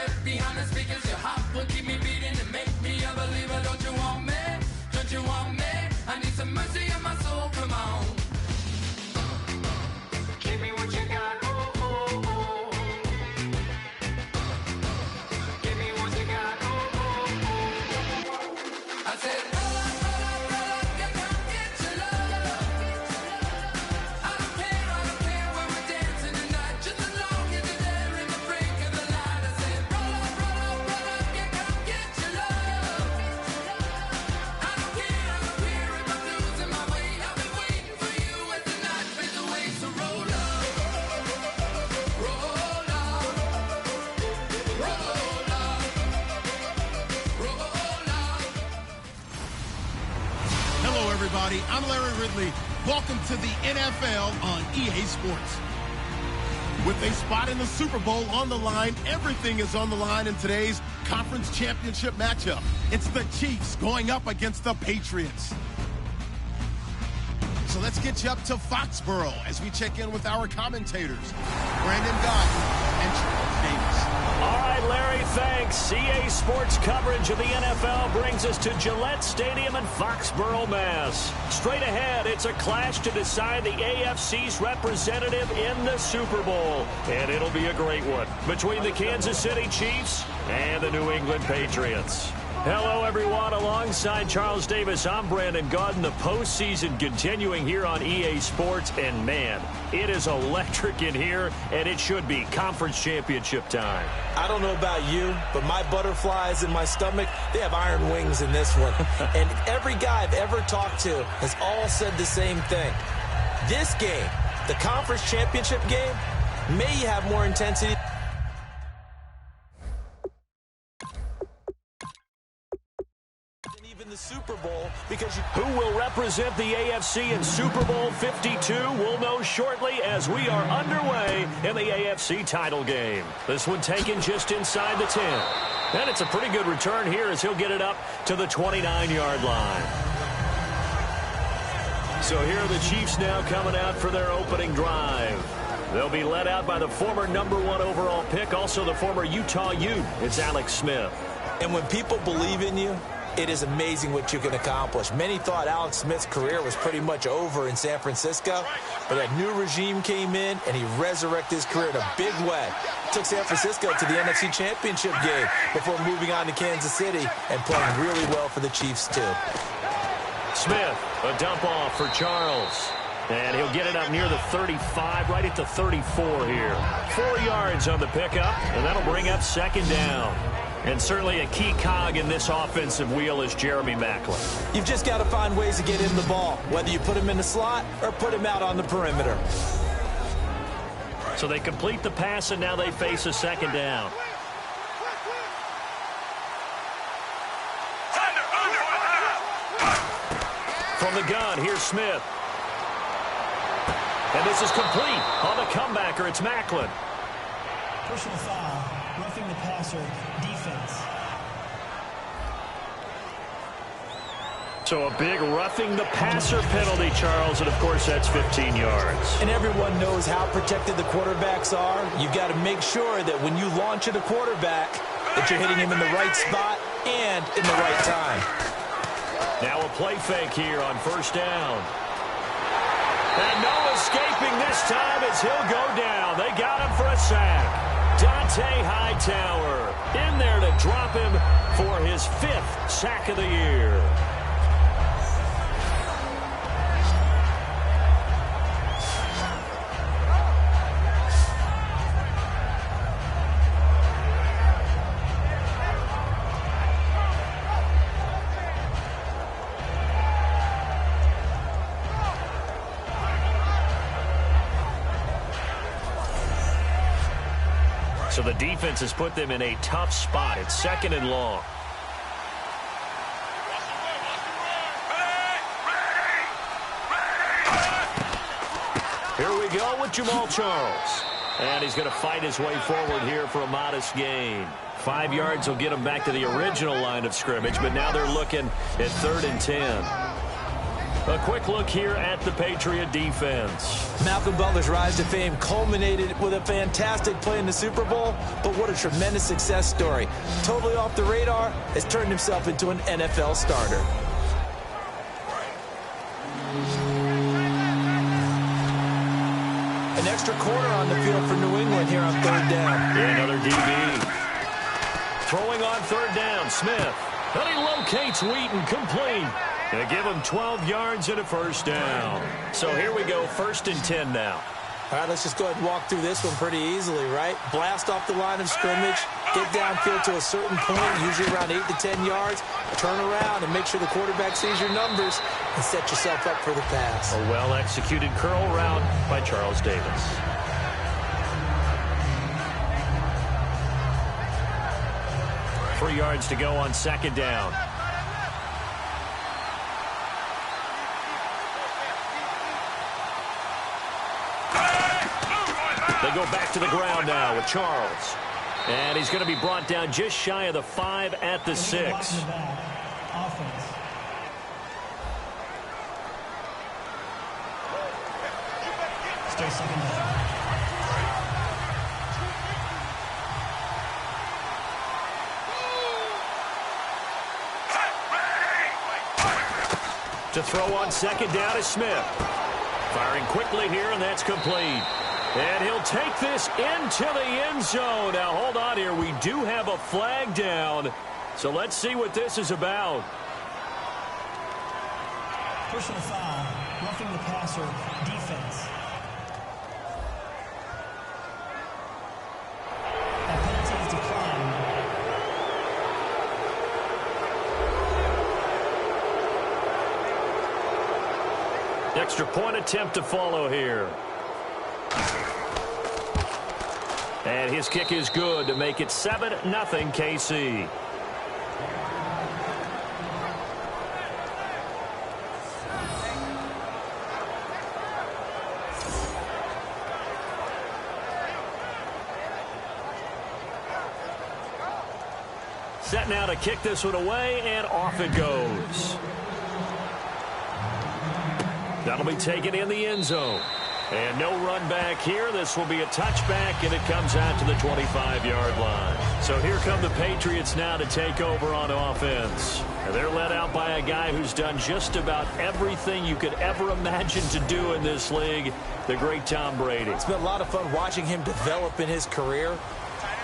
step behind the speakers. Your heart will keep me beating and make me a believer. Don't you want me? Don't you want me? I need some mercy on my soul, come on. Give me what you got, oh, oh, oh. Give me what you got, oh, oh, oh. I said, roll up, you come get your love. I don't care where we're dancing tonight, just as long as you're there in the break of the light. I said, roll up, you come get your love. I don't care if I'm losing my way. I've been waiting for you as the night fades away. So roll up, roll up, roll up, roll up. Hello, everybody. I'm Larry Ridley. Welcome to the NFL on EA Sports. With a spot in the Super Bowl on the line, everything is on the line in today's conference championship matchup. It's the Chiefs going up against the Patriots. So let's get you up to Foxborough as we check in with our commentators, Brandon Godden and Charles Davis. All right, Larry, thanks. EA Sports coverage of the NFL brings us to Gillette Stadium in Foxborough, Mass. Straight ahead, it's a clash to decide the AFC's representative in the Super Bowl. And it'll be a great one between the Kansas City Chiefs and the New England Patriots. Hello, everyone. Alongside Charles Davis, I'm Brandon Godden. The postseason continuing here on EA Sports. And, man, it is electric in here, and it should be conference championship time. I don't know about you, but my butterflies in my stomach, they have iron wings in this one. And every guy I've ever talked to has all said the same thing. This game, the conference championship game, may have more intensity. The Super Bowl, because who will represent the AFC in Super Bowl 52? We'll know shortly as we are underway in the AFC title game. This one taken just inside the 10. And it's a pretty good return here as he'll get it up to the 29-yard line. So here are the Chiefs now coming out for their opening drive. They'll be led out by the former #1 overall pick, also the former Utah Ute. It's Alex Smith. And when people believe in you, it is amazing what you can accomplish. Many thought Alex Smith's career was pretty much over in San Francisco, but that new regime came in, and he resurrected his career in a big way. Took San Francisco to the NFC Championship game before moving on to Kansas City and playing really well for the Chiefs, too. Smith, a dump off for Charles. And he'll get it up near the 35, right at the 34 here. 4 yards on the pickup, and that'll bring up second down. And certainly a key cog in this offensive wheel is Jeremy Maclin. You've just got to find ways to get him the ball, whether you put him in the slot or put him out on the perimeter. So they complete the pass, and now they face a second down. From the gun, here's Smith. And this is complete. On the comebacker, it's Maclin. Personal foul, roughing the passer, defense. So a big roughing the passer penalty, Charles, and of course that's 15 yards. And everyone knows how protected the quarterbacks are. You've got to make sure that when you launch at a quarterback, that you're hitting him in the right spot and in the right time. Now a play fake here on first down. And no escaping this time as he'll go down. They got him for a sack. Dante Hightower in there to drop him for his 5th sack of the year. So the defense has put them in a tough spot. It's second and long. Here we go with Jamal Charles. And he's going to fight his way forward here for a modest gain. 5 yards will get him back to the original line of scrimmage, but now they're looking at 3rd and 10. A quick look here at the Patriot defense. Malcolm Butler's rise to fame culminated with a fantastic play in the Super Bowl, but what a tremendous success story. Totally off the radar, has turned himself into an NFL starter. An extra quarter on the field for New England here on third down. Another DB. Throwing on third down, Smith. And he locates Wheaton, complete. They give him 12 yards and a first down. So here we go, 1st and 10 now. All right, let's just go ahead and walk through this one pretty easily, right? Blast off the line of scrimmage, get downfield to a certain point, usually around 8 to 10 yards, turn around and make sure the quarterback sees your numbers and set yourself up for the pass. A well-executed curl route by Charles Davis. Three yards to go on second down. They go back to the ground now with Charles. And he's going to be brought down just shy of the 5 at the 6. Offense. Stay second down. To throw on second down is Smith. Firing quickly here, and that's complete. And he'll take this into the end zone. Now, hold on here. We do have a flag down. So let's see what this is about. Personal foul. Roughing the passer. Defense. That penalty is declined. Extra point attempt to follow here. And his kick is good to make it 7-0 KC. Set now to kick this one away, and off it goes. That'll be taken in the end zone. And no run back here. This will be a touchback, and it comes out to the 25-yard line. So here come the Patriots now to take over on offense. And they're led out by a guy who's done just about everything you could ever imagine to do in this league, the great Tom Brady. It's been a lot of fun watching him develop in his career.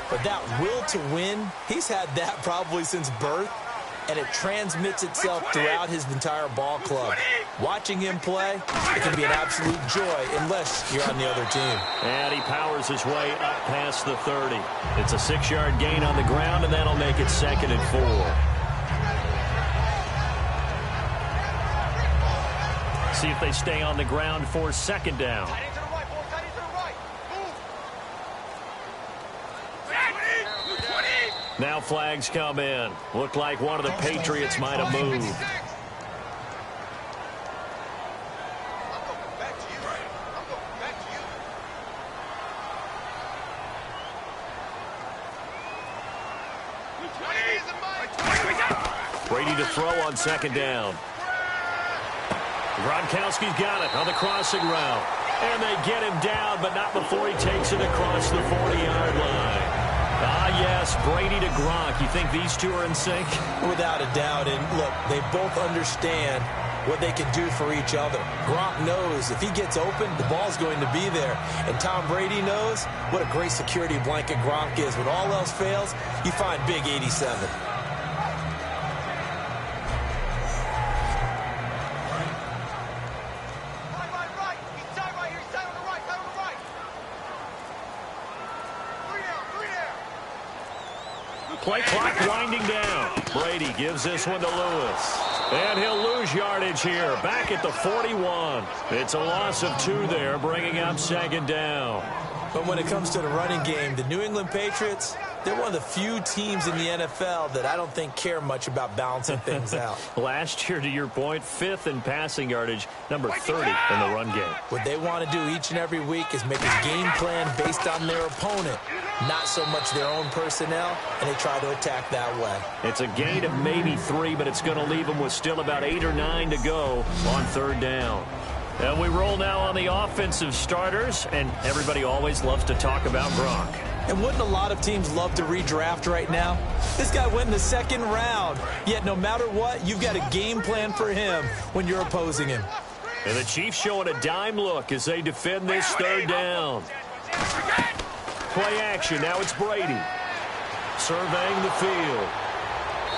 But that will to win, he's had that probably since birth. And it transmits itself throughout his entire ball club. Watching him play, it can be an absolute joy unless you're on the other team. And he powers his way up past the 30. It's a 6-yard gain on the ground, and that'll make it 2nd and 4. See if they stay on the ground for second down. Now flags come in. Looked like one of the Patriots might have moved. Brady to throw on second down. Gronkowski's got it on the crossing route. And they get him down, but not before he takes it across the 40-yard line. Ah, yes, Brady to Gronk. You think these two are in sync? Without a doubt. And look, they both understand what they can do for each other. Gronk knows if he gets open, the ball's going to be there. And Tom Brady knows what a great security blanket Gronk is. When all else fails, you find Big 87. Play clock winding down. Brady gives this one to Lewis. And he'll lose yardage here. Back at the 41. It's a loss of 2 there, bringing up second down. But when it comes to the running game, the New England Patriots, they're one of the few teams in the NFL that I don't think care much about balancing things out. Last year, to your point, 5th in passing yardage, number 30 in the run game. What they want to do each and every week is make a game plan based on their opponent. not so much their own personnel, and they try to attack that way. It's a gain of maybe 3, but it's going to leave them with still about 8 or 9 to go on third down. And we roll now on the offensive starters, and everybody always loves to talk about Gronk. And wouldn't a lot of teams love to redraft right now? This guy went in the second round, yet no matter what, you've got a game plan for him when you're opposing him. And the Chiefs showing a dime look as they defend this third down. Play action. Now it's Brady. Surveying the field.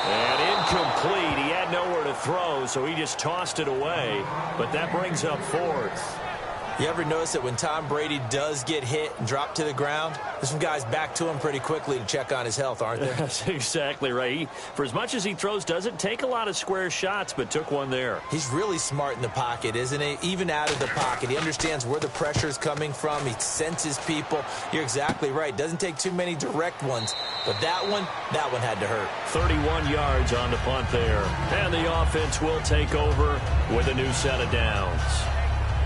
And incomplete. He had nowhere to throw, so he just tossed it away. But that brings up fourth. You ever notice that when Tom Brady does get hit and drop to the ground, there's some guys back to him pretty quickly to check on his health, aren't there? That's exactly right. For as much as he throws, doesn't take a lot of square shots, but took one there. He's really smart in the pocket, isn't he? Even out of the pocket. He understands where the pressure is coming from. He senses people. You're exactly right. Doesn't take too many direct ones. But that one had to hurt. 31 yards on the punt there. And the offense will take over with a new set of downs.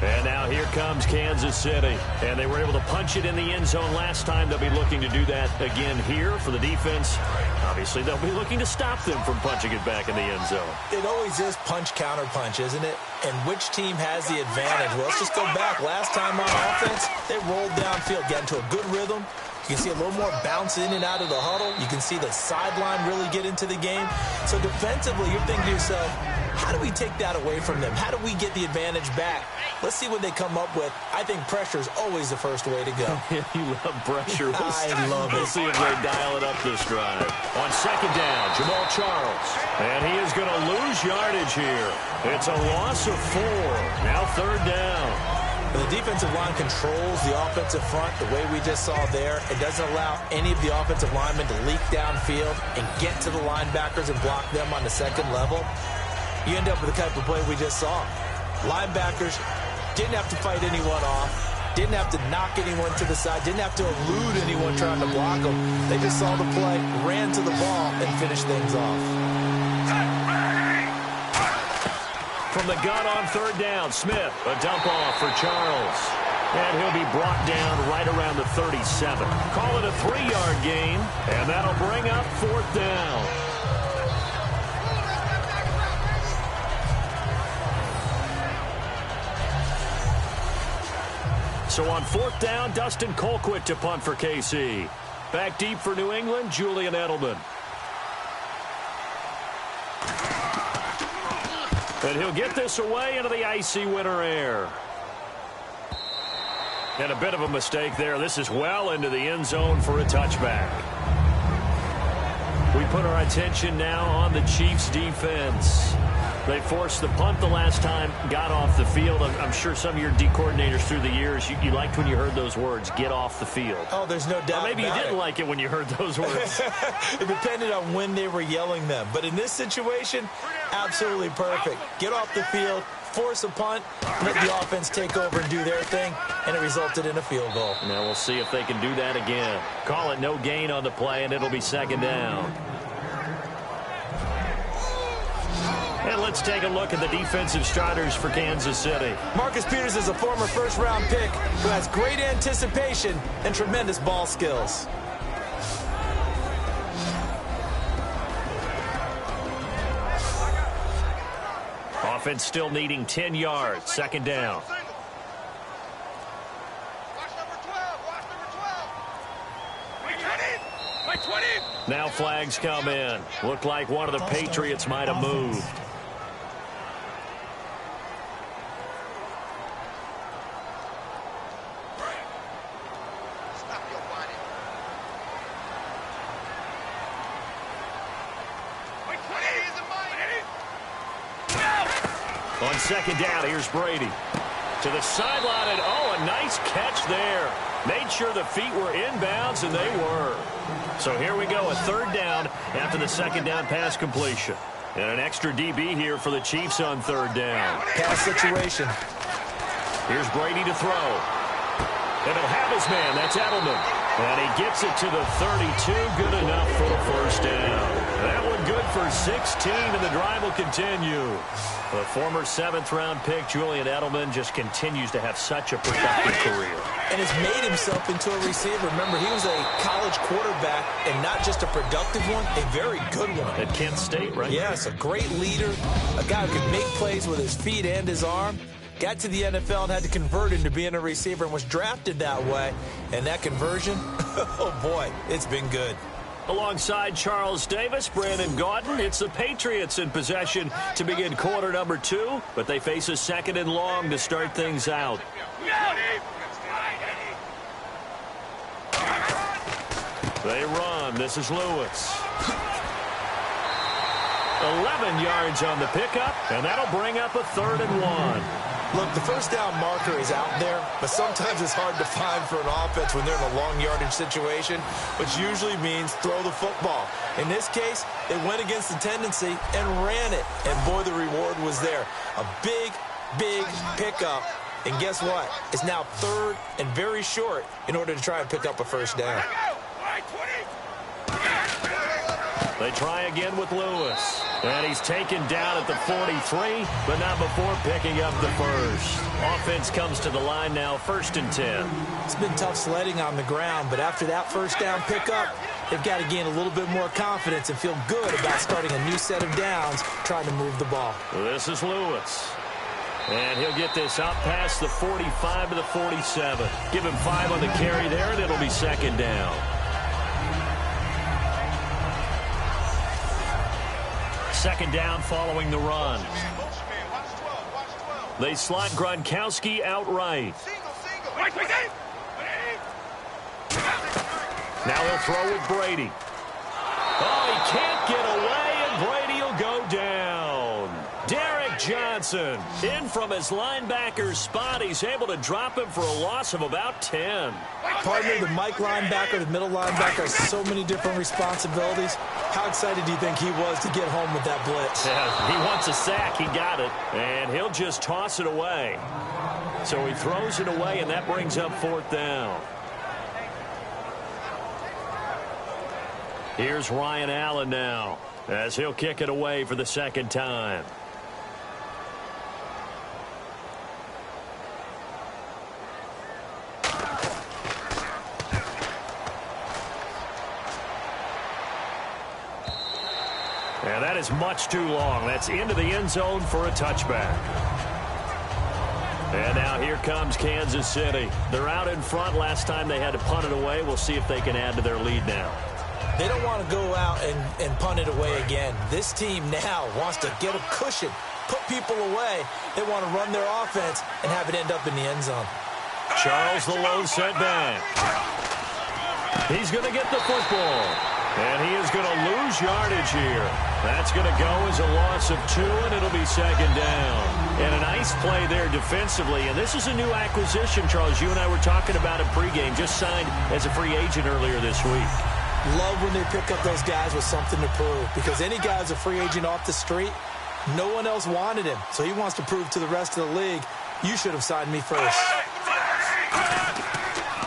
And now here comes Kansas City. And they were able to punch it in the end zone last time. They'll be looking to do that again here for the defense. Obviously, they'll be looking to stop them from punching it back in the end zone. It always is punch, counter punch, isn't it? And which team has the advantage? Well, let's just go back. Last time on offense, they rolled downfield, got into a good rhythm. You can see a little more bounce in and out of the huddle. You can see the sideline really get into the game. So defensively, you're thinking to yourself, how do we take that away from them? How do we get the advantage back? Let's see what they come up with. I think pressure is always the first way to go. You love pressure. I love it. We'll see if they dial it up this drive. On second down, Jamal Charles. And he is going to lose yardage here. It's a loss of 4. Now third down. When the defensive line controls the offensive front the way we just saw there, it doesn't allow any of the offensive linemen to leak downfield and get to the linebackers and block them on the second level. You end up with the type of play we just saw. Linebackers didn't have to fight anyone off, didn't have to knock anyone to the side, didn't have to elude anyone trying to block them. They just saw the play, ran to the ball, and finished things off. From the gun on third down, Smith, a dump off for Charles. And he'll be brought down right around the 37. Call it a 3-yard gain, and that'll bring up fourth down. So on fourth down, Dustin Colquitt to punt for KC. Back deep for New England, Julian Edelman. And he'll get this away into the icy winter air. And a bit of a mistake there. This is well into the end zone for a touchback. We put our attention now on the Chiefs' defense. They forced the punt the last time, got off the field. I'm sure some of your D coordinators through the years, you liked when you heard those words, get off the field. Oh, there's no doubt. Or maybe you didn't like it when you heard those words. It depended on when they were yelling them. But in this situation, absolutely perfect. Get off the field, force a punt, let the offense take over and do their thing, and it resulted in a field goal. Now we'll see if they can do that again. Call it no gain on the play, and it'll be second down. And let's take a look at the defensive starters for Kansas City. Marcus Peters is a former first-round pick who has great anticipation and tremendous ball skills. Offense still needing 10 yards. Second down. Now flags come in. Looked like one of the Patriots might have moved. On second down, here's Brady. To the sideline, and oh, a nice catch there. Made sure the feet were inbounds, and they were. So here we go, a third down after the second down pass completion. And an extra DB here for the Chiefs on third down. Pass situation. Here's Brady to throw. And he'll have his man. That's Edelman. And he gets it to the 32. Good enough for the first down. That one good for 16, and the drive will continue. The former 7th-round pick, Julian Edelman, just continues to have such a productive career. And has made himself into a receiver. Remember, he was a college quarterback, and not just a productive one, a very good one. At Kent State, right? Yes, a great leader, a guy who could make plays with his feet and his arm. Got to the NFL and had to convert into being a receiver and was drafted that way. And that conversion, oh boy, it's been good. Alongside Charles Davis, Brandon Gaudin, it's the Patriots in possession to begin quarter number 2, but they face a 2nd and long to start things out. They run. This is Lewis. 11 yards on the pickup, and that'll bring up a 3rd and 1. Look, the first down marker is out there, but sometimes it's hard to find for an offense when they're in a long yardage situation, which usually means throw the football. In this case, they went against the tendency and ran it, and boy, the reward was there. A big, big pickup, and guess what? It's now 3rd and very short in order to try and pick up a first down. They try again with Lewis. And he's taken down at the 43, but not before picking up the first. Offense comes to the line now, 1st and 10. It's been tough sledding on the ground, but after that first down pickup, they've got to gain a little bit more confidence and feel good about starting a new set of downs, trying to move the ball. This is Lewis. And he'll get this out past the 45 to the 47. Give him 5 on the carry there, and it'll be 2nd down. 2nd down following the run. They slot Gronkowski outright. Now he'll throw with Brady. Oh, he can't get away, and Brady will go down. Derek Johnson in from his linebacker's spot. He's able to drop him for a loss of about 10. Partner, the Mike linebacker, the middle linebacker, has so many different responsibilities. How excited do you think he was to get home with that blitz? Yeah, he wants a sack. He got it. And he'll just toss it away. So he throws it away, and that brings up 4th down. Here's Ryan Allen now, as he'll kick it away for the 2nd time. And that is much too long. That's into the end zone for a touchback. And now here comes Kansas City. They're out in front. Last time they had to punt it away. We'll see if they can add to their lead now. They don't want to go out and punt it away again. This team now wants to get a cushion, put people away. They want to run their offense and have it end up in the end zone. Charles, the lone setback. He's going to get the football. And he is going to lose yardage here. That's going to go as a loss of 2, and it'll be 2nd down. And a nice play there defensively. And this is a new acquisition, Charles. You and I were talking about it pregame. Just signed as a free agent earlier this week. Love when they pick up those guys with something to prove. Because any guy who's a free agent off the street, no one else wanted him. So he wants to prove to the rest of the league, you should have signed me first.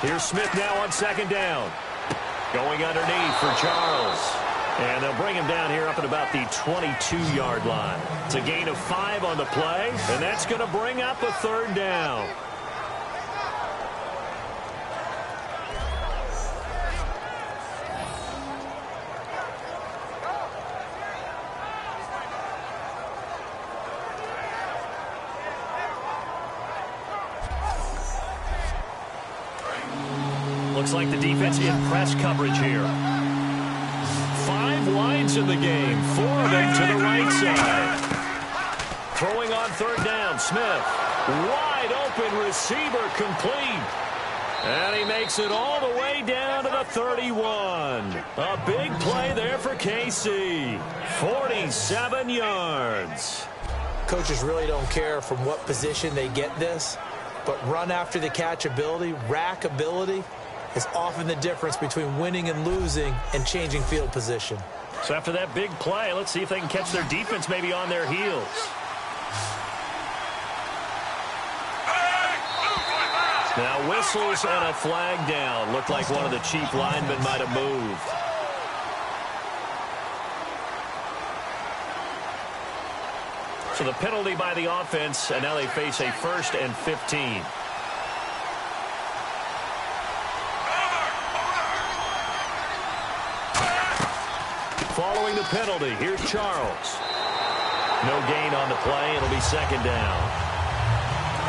Here's Smith now on 2nd down. Going underneath for Charles. And they'll bring him down here up at about the 22-yard line. It's a gain of 5 on the play, and that's going to bring up a 3rd down. Looks like the defense in press coverage here. 5 wides in the game, 4 of them to the right side. Throwing on 3rd down, Smith. Wide open receiver complete. And he makes it all the way down to the 31. A big play there for KC. 47 yards. Coaches really don't care from what position they get this, but run after the catch ability, rack ability, is often the difference between winning and losing and changing field position. So after that big play, let's see if they can catch their defense maybe on their heels. Now whistles and a flag down. Looked like one of the chief linemen might have moved. So the penalty by the offense, and now they face a 1st and 15. Following the penalty, here's Charles. No gain on the play. It'll be 2nd down.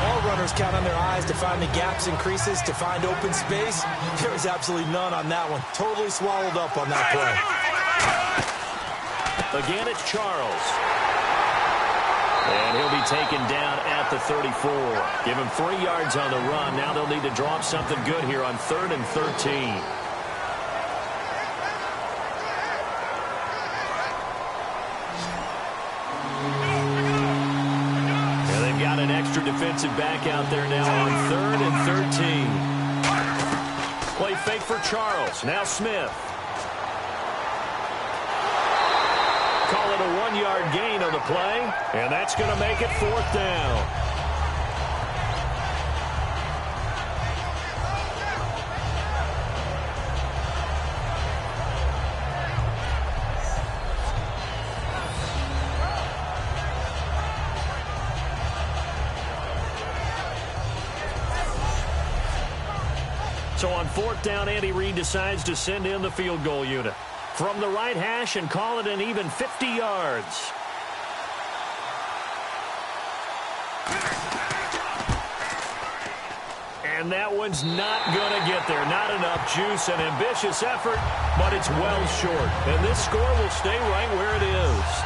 All runners count on their eyes to find the gaps and creases, to find open space. There was absolutely none on that one. Totally swallowed up on that play. Again, it's Charles. And he'll be taken down at the 34. Give him 3 yards on the run. Now they'll need to draw up something good here on 3rd and 13. Defensive back out there now on 3rd and 13. Play fake for Charles. Now Smith. Call it a 1-yard gain on the play, and that's going to make it 4th down. So on 4th down, Andy Reid decides to send in the field goal unit from the right hash and call it an even 50 yards. And that one's not going to get there. Not enough juice. An ambitious effort, but it's well short. And this score will stay right where it is.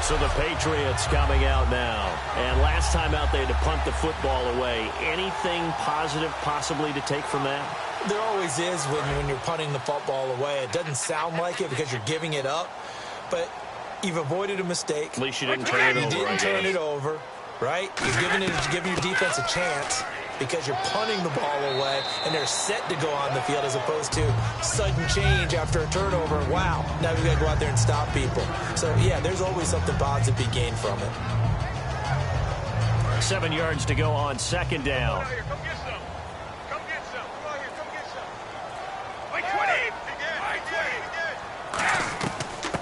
So the Patriots coming out now. And last time out they had to punt the football away. Anything positive possibly to take from that? There always is when you're punting the football away. It doesn't sound like it because you're giving it up. But you've avoided a mistake. At least you didn't turn it over. You didn't turn it over, right? You're giving your defense a chance because you're punting the ball away and they're set to go on the field as opposed to sudden change after a turnover. Wow, now we've got to go out there and stop people. So, yeah, there's always something positive to be gained from it. 7 yards to go on 2nd down. Come get some. Come get some. Come on here. Come get some. Like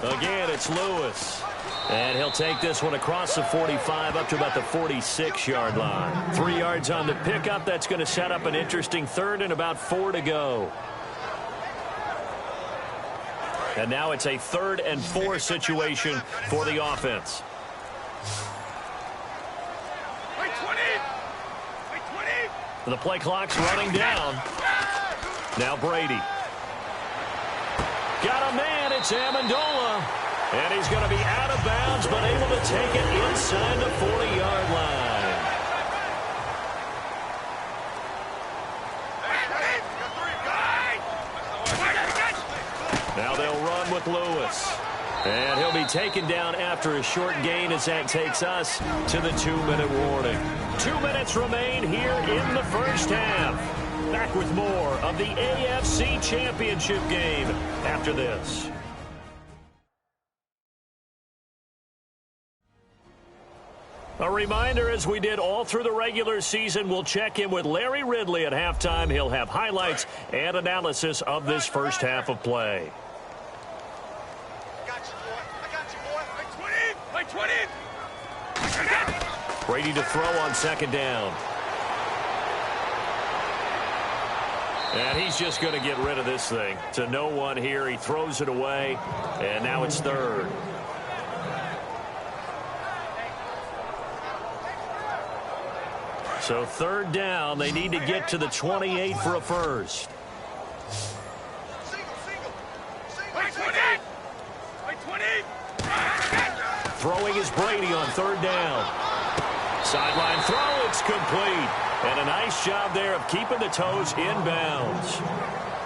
20. Again, it's Lewis. And he'll take this one across the 45 up to about the 46-yard line. 3 yards on the pickup. That's going to set up an interesting 3rd and about 4 to go. And now it's a 3rd and 4 situation for the offense. The play clock's running down. Now Brady. Got a man. It's Amendola. And he's going to be out of bounds, but able to take it inside the 40-yard line. Now they'll run with Lewis. And he'll be taken down after a short gain as that takes us to the 2-minute warning. 2 minutes remain here in the first half. Back with more of the AFC Championship game after this. A reminder, as we did all through the regular season, we'll check in with Larry Ridley at halftime. He'll have highlights and analysis of this first half of play. I got you, boy. Like 20. Brady to throw on 2nd down. And he's just going to get rid of this thing. To no one here. He throws it away. And now it's 3rd. So 3rd down, they need to get to the 28 for a first. Throwing is Brady on 3rd down. Sideline throw, it's complete. And a nice job there of keeping the toes in bounds.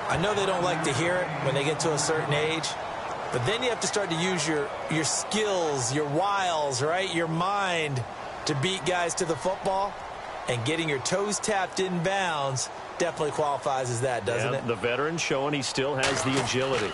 I know they don't like to hear it when they get to a certain age, but then you have to start to use your skills, your wiles, right? Your mind to beat guys to the football. And getting your toes tapped in bounds definitely qualifies as that, doesn't it? The veteran showing he still has the agility.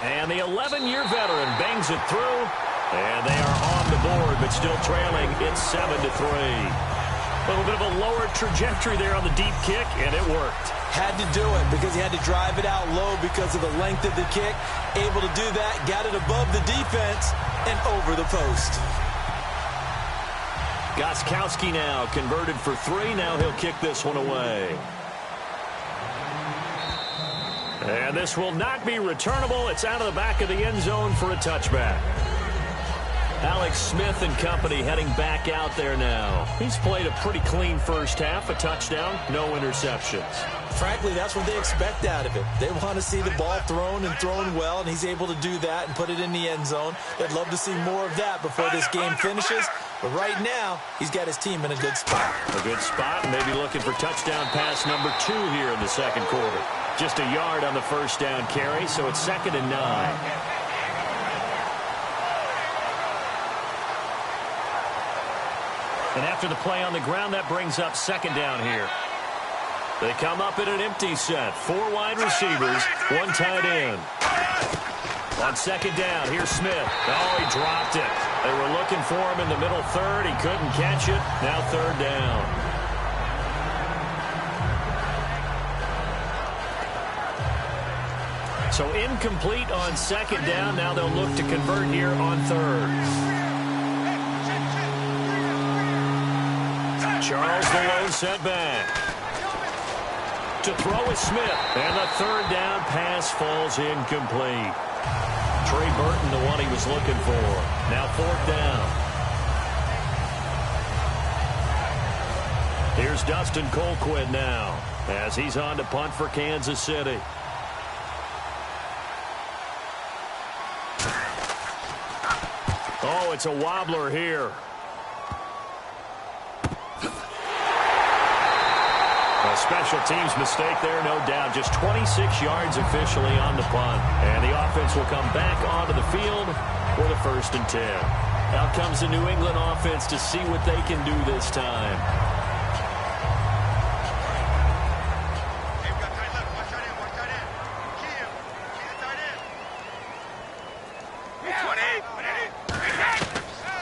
And the 11-year veteran bangs it through. And they are on the board, but still trailing. It's 7-3. A little bit of a lower trajectory there on the deep kick, and it worked. Had to do it because he had to drive it out low because of the length of the kick. Able to do that, got it above the defense and over the post. Gostkowski now converted for 3. Now he'll kick this one away. And this will not be returnable. It's out of the back of the end zone for a touchback. Alex Smith and company heading back out there now. He's played a pretty clean first half, a touchdown, no interceptions. Frankly, that's what they expect out of it. They want to see the ball thrown and thrown well, and he's able to do that and put it in the end zone. They'd love to see more of that before this game finishes. But right now, he's got his team in a good spot. A good spot, maybe looking for touchdown pass number 2 here in the second quarter. Just a yard on the first down carry, so it's 2nd and 9. And after the play on the ground, that brings up 2nd down here. They come up in an empty set. 4 wide receivers, 1 tight end. On 2nd down, here's Smith. Oh, he dropped it. They were looking for him in the middle third. He couldn't catch it. Now 3rd down. So incomplete on 2nd down. Now they'll look to convert here on 3rd. Charles the lone setback. To throw is Smith. And the 3rd down pass falls incomplete. Trey Burton, the one he was looking for. Now 4th down. Here's Dustin Colquitt now as he's on to punt for Kansas City. Oh, it's a wobbler here. A special teams mistake there, no doubt. Just 26 yards officially on the punt. And the offense will come back onto the field for the 1st and 10. Out comes the New England offense to see what they can do this time.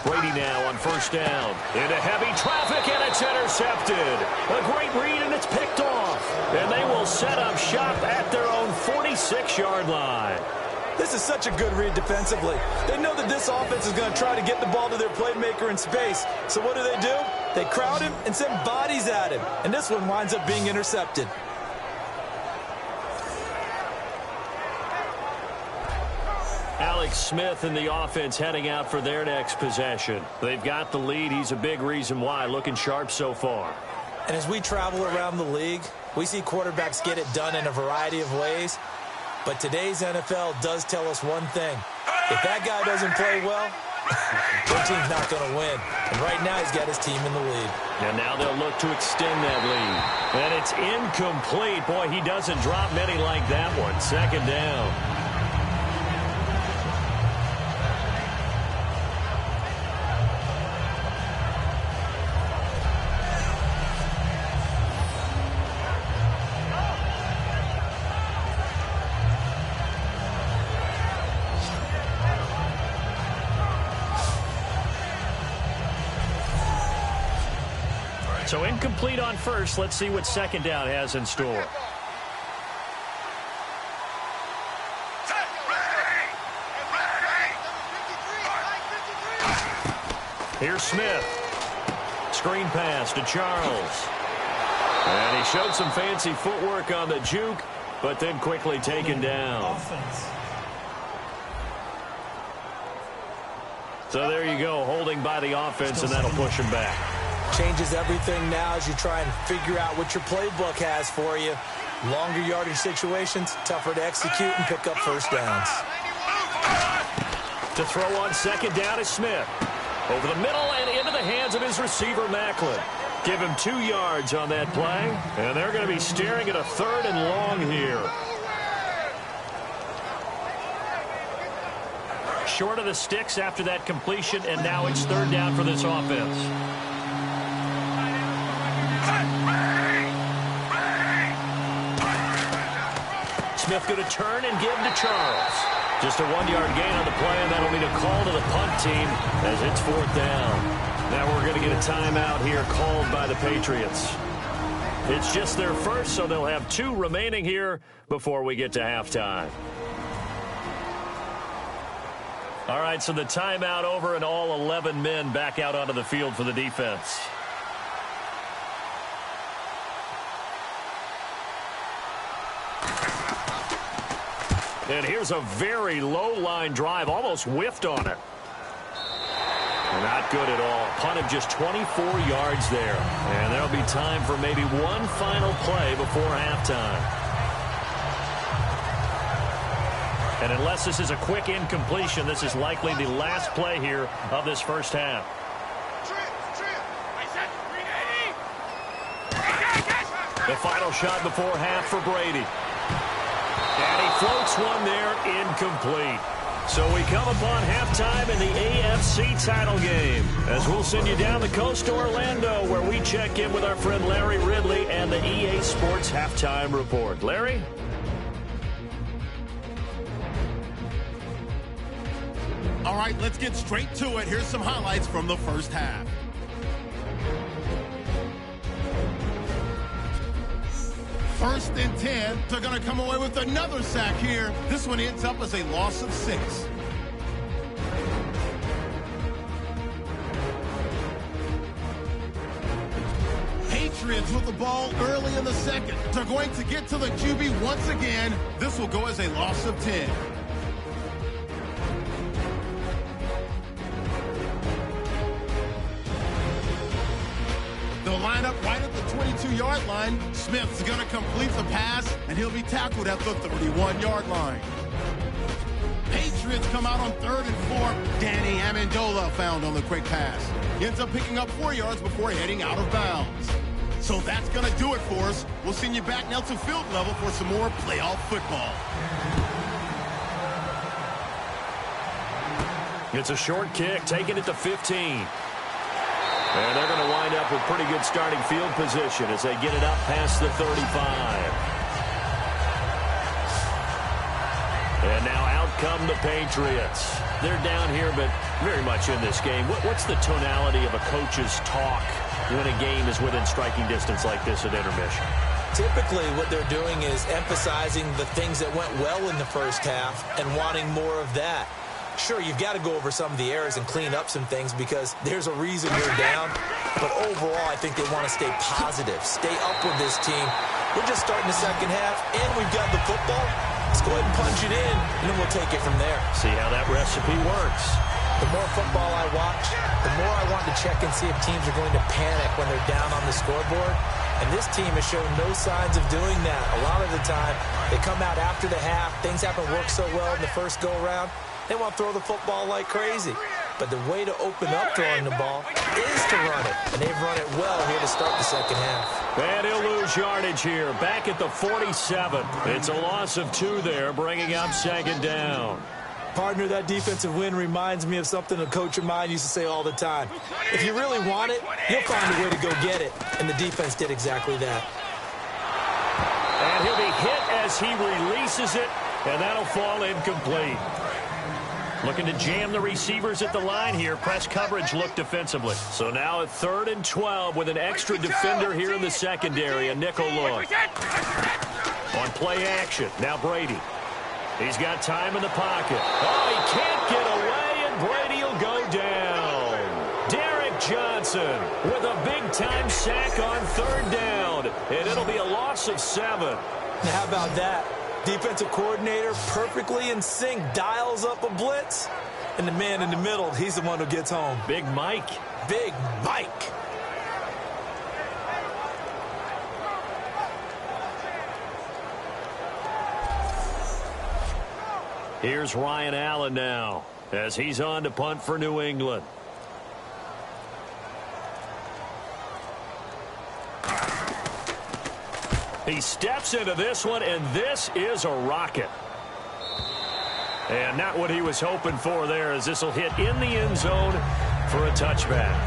Brady now on 1st down. Into heavy traffic, and it's intercepted. A great read, and it's picked off. And they will set up shop at their own 46-yard line. This is such a good read defensively. They know that this offense is going to try to get the ball to their playmaker in space. So what do? They crowd him and send bodies at him. And this one winds up being intercepted. Alex Smith and the offense heading out for their next possession. They've got the lead. He's a big reason why. Looking sharp so far. And as we travel around the league, we see quarterbacks get it done in a variety of ways. But today's NFL does tell us one thing. If that guy doesn't play well, their team's not going to win. And right now he's got his team in the lead. And now they'll look to extend that lead. And it's incomplete. Boy, he doesn't drop many like that one. 2nd down. So incomplete on 1st. Let's see what 2nd down has in store. Here's Smith. Screen pass to Charles. And he showed some fancy footwork on the juke, but then quickly taken down. So there you go, holding by the offense, and that'll push him back. Changes everything now as you try and figure out what your playbook has for you. Longer yardage situations, tougher to execute and pick up 1st downs. To throw on 2nd down is Smith. Over the middle and into the hands of his receiver, Macklin. Give him 2 yards on that play, and they're going to be staring at a 3rd and long here. Short of the sticks after that completion, and now it's 3rd down for this offense. Smith going to turn and give to Charles. Just a 1-yard gain on the play, and that'll mean a call to the punt team as it's 4th down. Now we're going to get a timeout here called by the Patriots. It's just their first, so they'll have 2 remaining here before we get to halftime. All right, so the timeout over and all 11 men back out onto the field for the defense. And here's a very low-line drive, almost whiffed on it. Not good at all. Punted just 24 yards there. And there'll be time for maybe one final play before halftime. And unless this is a quick incompletion, this is likely the last play here of this first half. The final shot before half for Brady. And he floats one there, incomplete. So we come upon halftime in the AFC title game, as we'll send you down the coast to Orlando, where we check in with our friend Larry Ridley and the EA Sports Halftime Report. Larry? All right, let's get straight to it. Here's some highlights from the first half. First and 10. They're going to come away with another sack here. This one ends up as a loss of 6. Patriots with the ball early in the second. They're going to get to the QB once again. This will go as a loss of 10. They'll line up right at the 22-yard line. Smith's going to complete the pass, and he'll be tackled at the 31-yard line. Patriots come out on 3rd and 4. Danny Amendola found on the quick pass. He ends up picking up 4 yards before heading out of bounds. So that's going to do it for us. We'll send you back now to field level for some more playoff football. It's a short kick, taking it to 15. And they're going to wind up with pretty good starting field position as they get it up past the 35. And now out come the Patriots. They're down here, but very much in this game. What's the tonality of a coach's talk when a game is within striking distance like this at intermission? Typically, what they're doing is emphasizing the things that went well in the first half and wanting more of that. Sure, you've got to go over some of the errors and clean up some things because there's a reason you're down. But overall, I think they want to stay positive, stay up with this team. We're just starting the second half, and we've got the football. Let's go ahead and punch it in, and then we'll take it from there. See how that recipe works. The more football I watch, the more I want to check and see if teams are going to panic when they're down on the scoreboard. And this team has shown no signs of doing that. A lot of the time, they come out after the half. Things haven't worked so well in the first go-around. They want to throw the football like crazy. But the way to open up throwing the ball is to run it. And they've run it well here to start the second half. And he'll lose yardage here. Back at the 47. It's a loss of 2 there, bringing up 2nd down. Partner, that defensive win reminds me of something a coach of mine used to say all the time. If you really want it, you'll find a way to go get it. And the defense did exactly that. And he'll be hit as he releases it. And that'll fall incomplete. Looking to jam the receivers at the line here. Press coverage look defensively. So now at 3rd and 12 with an extra defender here in the secondary. A nickel look. On play action. Now Brady. He's got time in the pocket. Oh, he can't get away, and Brady will go down. Derek Johnson with a big-time sack on 3rd down. And it'll be a loss of 7. Now, how about that? Defensive coordinator perfectly in sync, dials up a blitz. And the man in the middle, he's the one who gets home. Big Mike. Big Mike. Here's Ryan Allen now as he's on to punt for New England. He steps into this one, and this is a rocket. And not what he was hoping for there, as this will hit in the end zone for a touchback.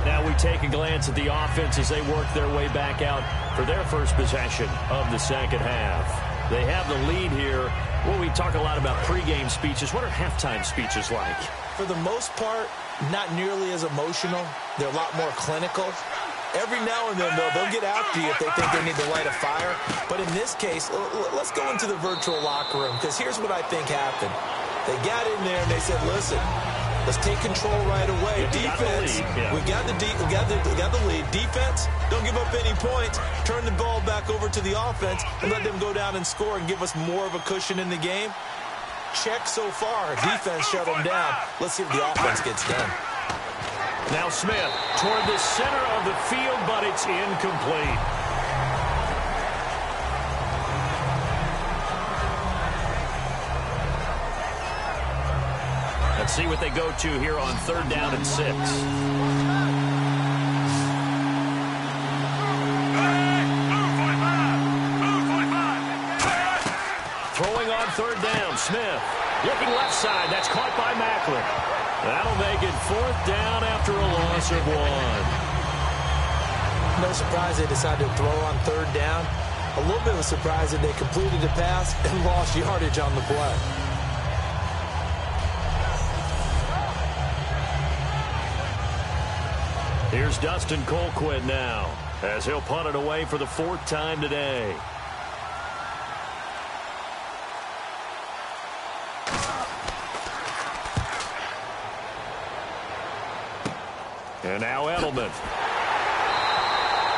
Now we take a glance at the offense as they work their way back out for their first possession of the second half. They have the lead here Well, we talk a lot about pregame speeches. What are halftime speeches like? For the most part, not nearly as emotional. They're a lot more clinical. Every now and then, though, they'll get after you if they think they need to light a fire. But in this case, let's go into the virtual locker room, because here's what I think happened. They got in there and they said, listen, let's take control right away. Defense, we got the lead. Defense, don't give up any points. Turn the ball back over to the offense and let them go down and score and give us more of a cushion in the game. Check so far. Defense shut them down. Let's see if the offense gets done. Now Smith toward the center of the field, but it's incomplete. Let's see what they go to here on 3rd down and 6. Throwing on 3rd down, Smith. Looking left side, that's caught by Macklin. That'll make it 4th down after a loss of 1. No surprise they decided to throw on 3rd down. A little bit of a surprise that they completed the pass and lost yardage on the play. Here's Dustin Colquitt now, as he'll punt it away for the 4th time today. And now Edelman.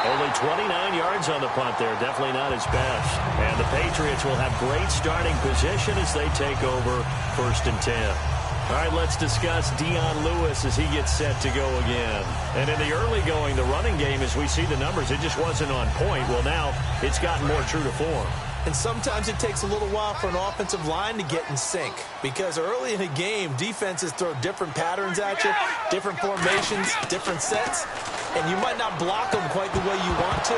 Only 29 yards on the punt there. Definitely not his best. And the Patriots will have great starting position as they take over 1st and 10. All right, let's discuss Dion Lewis as he gets set to go again. And in the early going, the running game, as we see the numbers, it just wasn't on point. Well, now it's gotten more true to form. And sometimes it takes a little while for an offensive line to get in sync, because early in a game, defenses throw different patterns at you, different formations, different sets, and you might not block them quite the way you want to,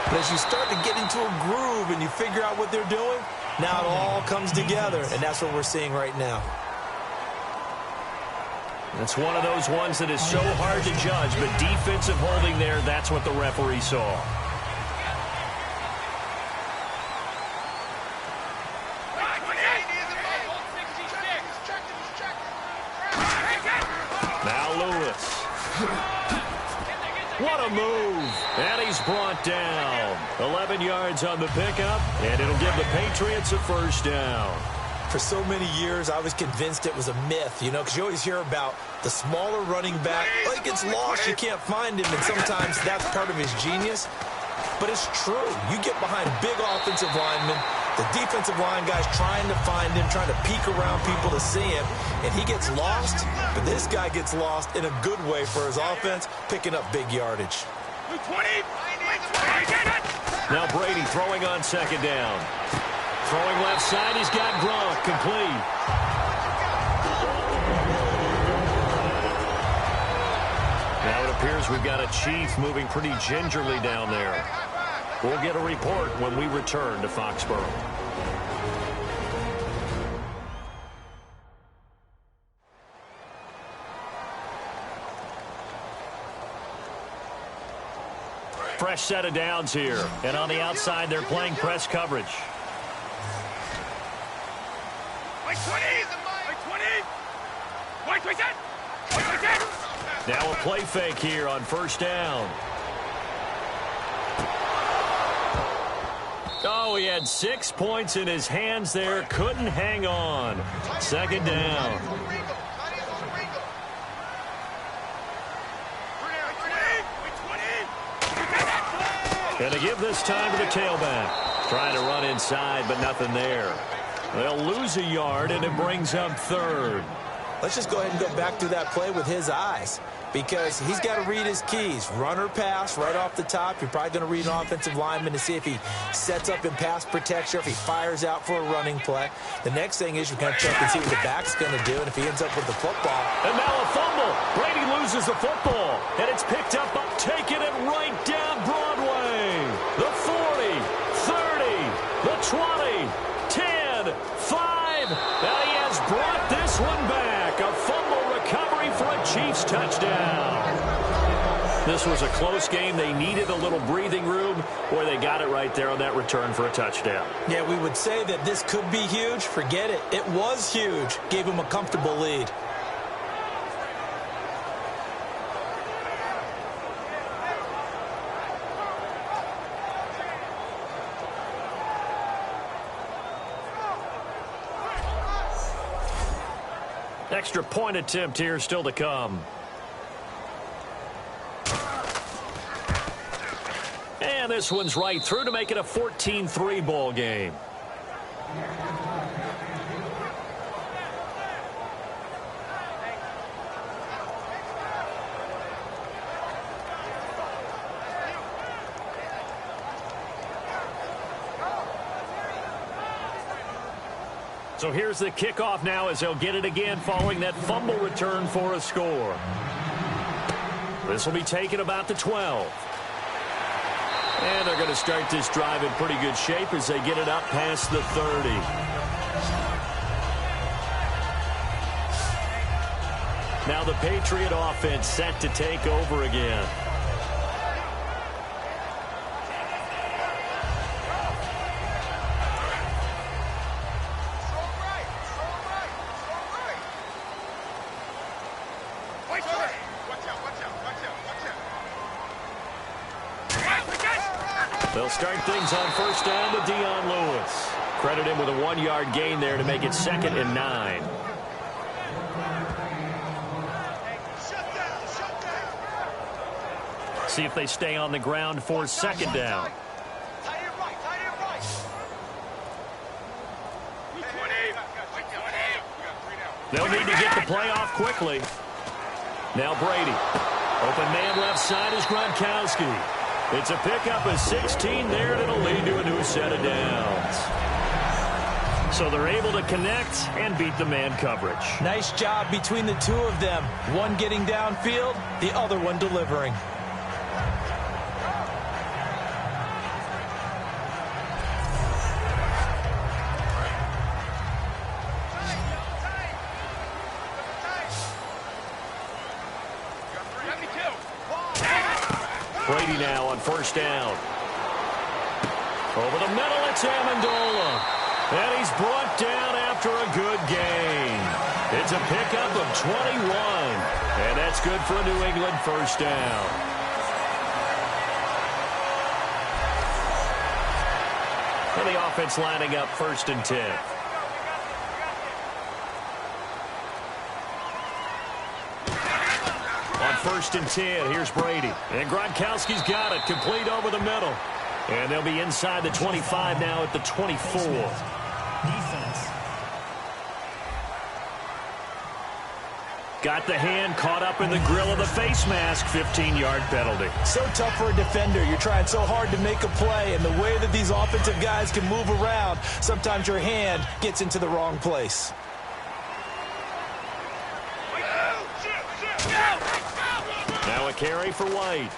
but as you start to get into a groove and you figure out what they're doing, now it all comes together, and that's what we're seeing right now. It's one of those ones that is so hard to judge, but defensive holding there, that's what the referee saw. Now Lewis. What a move. And he's brought down. 11 yards on the pickup, and it'll give the Patriots a 1st down. For so many years, I was convinced it was a myth, because you always hear about the smaller running back. Oh, he gets lost, you can't find him, and sometimes that's part of his genius. But it's true. You get behind big offensive linemen, the defensive line guys trying to find him, trying to peek around people to see him, and he gets lost. But this guy gets lost in a good way for his offense, picking up big yardage. Now Brady throwing on 2nd down. Throwing left side, he's got Gronk, complete. Now it appears we've got a Chief moving pretty gingerly down there. We'll get a report when we return to Foxborough. Fresh set of downs here, and on the outside they're playing press coverage. Now a play fake here on 1st down. Oh, he had 6 points in his hands there. Couldn't hang on. 2nd down. Going to give this time to the tailback. Trying to run inside, but nothing there. They'll lose a yard, and it brings up 3rd. Let's just go ahead and go back through that play with his eyes, because he's got to read his keys. Run or pass right off the top. You're probably going to read an offensive lineman to see if he sets up in pass protection, if he fires out for a running play. The next thing is you're going to check and see what the back's going to do, and if he ends up with the football. And now a fumble. Brady loses the football, and it's picked up, taking it right down Broadway. The 40, 30, the 20, 10, 5, and he has brought this one back. A fumble recovery for a Chiefs touchdown. This was a close game. They needed a little breathing room, or they got it right there on that return for a touchdown. Yeah, we would say that this could be huge. Forget it. It was huge. Gave them a comfortable lead. Extra point attempt here still to come. And this one's right through to make it a 14-3 ball game. So here's the kickoff now as they'll get it again following that fumble return for a score. This will be taken about the 12. And they're going to start this drive in pretty good shape as they get it up past the 30. Now the Patriot offense set to take over again. They'll start things on first down with Dion Lewis. Credit him with a 1-yard gain there to make it 2nd and 9. See if they stay on the ground for 2nd down. They'll need to get the play off quickly. Now Brady. Open man left side is Gronkowski. It's a pickup of 16 there, and it'll lead to a new set of downs. So they're able to connect and beat the man coverage. Nice job between the two of them. One getting downfield, the other one delivering. Brady now on first down. Over the middle, it's Amendola. And he's brought down after a good gain. It's a pickup of 21. And that's good for a New England first down. And the offense lining up 1st and 10. On 1st and 10, here's Brady. And Gronkowski's got it, complete over the middle. And they'll be inside the 25 now at the 24. Defense. Got the hand caught up in the grill of the face mask, 15-yard penalty. So tough for a defender. You're trying so hard to make a play, and the way that these offensive guys can move around, sometimes your hand gets into the wrong place. Now a carry for White.